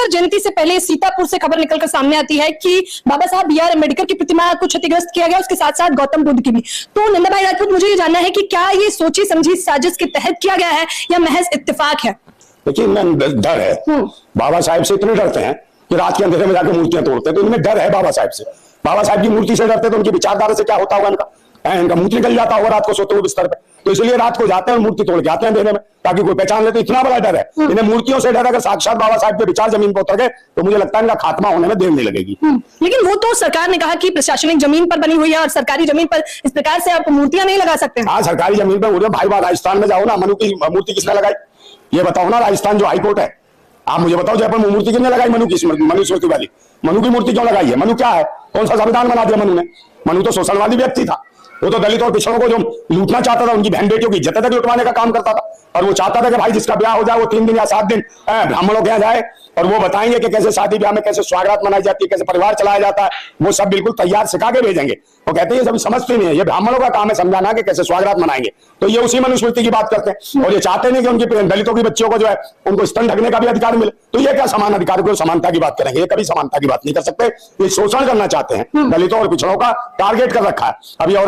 अंबेडकर जयंती से पहले सीतापुर से खबर निकलकर सामने आती है कि बाबा साहब बी आर अम्बेडकर की प्रतिमा को क्षतिग्रस्त किया गया, उसके साथ साथ गौतम बुद्ध की भी। तो नंदा भाई राजपूत, मुझे ये जानना है कि क्या ये सोची समझी साजिश के तहत किया गया है या महज इत्तेफाक है? देखिए, डर है। बाबा साहब से इतने डरते हैं कि रात के अंधेरे में जाकर मूर्तियां तोड़ते हैं, तो इनमें डर है बाबा साहब से। बाबा साहब की मूर्ति से डरते तो उनकी विचारधारा से क्या होता होगा इनका मूर्ति निकल जाता होगा रात को सोते हुए बिस्तर पे। तो इसलिए रात को जाते हैं, मूर्ति तोड़ के आते हैं अंधेरे में ताकि कोई पहचान ले। तो इतना बड़ा डर है इन्हें मूर्तियों से। डर अगर साक्षात बाबा साहब के विचार जमीन पर उतर गए तो मुझे लगता है इनका खात्मा होने में देर नहीं लगेगी। लेकिन वो तो सरकार ने कहा कि प्रशासनिक जमीन पर बनी हुई है और सरकारी जमीन पर इस प्रकार से आप मूर्तियां नहीं लगा सकते। हाँ, सरकारी जमीन पर। भाई बात, राजस्थान में जाओ ना, मनु की मूर्ति किसने लगाई ये बताओ ना। राजस्थान जो हाईकोर्ट है, आप मुझे बताओ जयपुर में मूर्ति किसने लगाई? मनु की स्मृति वाली। मनु की मूर्ति क्यों लगाई है? मनु क्या है? कौन सा संविधान बना दिया मनु ने? मनु तो शोषणवादी व्यक्ति था। वो तो दलित और पिछड़ों को जो लूटना चाहता था, उनकी बहन बेटियों की इज्जत तक लुटवाने का काम करता था। और वो चाहता था कि भाई जिसका ब्याह हो जाए वो 3 दिन या 7 दिन ब्राह्मणों के यहाँ जाए और वो बताएंगे कि कैसे शादी ब्याह में कैसे स्वागत मनाई जाती है, कैसे परिवार चलाया जाता है। वो सब बिल्कुल तैयार सिखा के भेजेंगे। वो कहते हैं ये सभी समझते नहीं है, ये ब्राह्मणों का काम है समझाना कि कैसे स्वागत मनाएंगे। तो ये उसी मनुस्मृति की बात करते हैं और ये चाहते नहीं कि उनकी दलितों की बच्चियों को जो है उनको स्तन ढकने का भी अधिकार मिले। तो ये क्या समान अधिकार को समानता की बात करेंगे? ये कभी समानता की बात नहीं कर सकते। ये शोषण करना चाहते हैं, दलितों और पिछड़ों का टारगेट कर रखा है। अभी और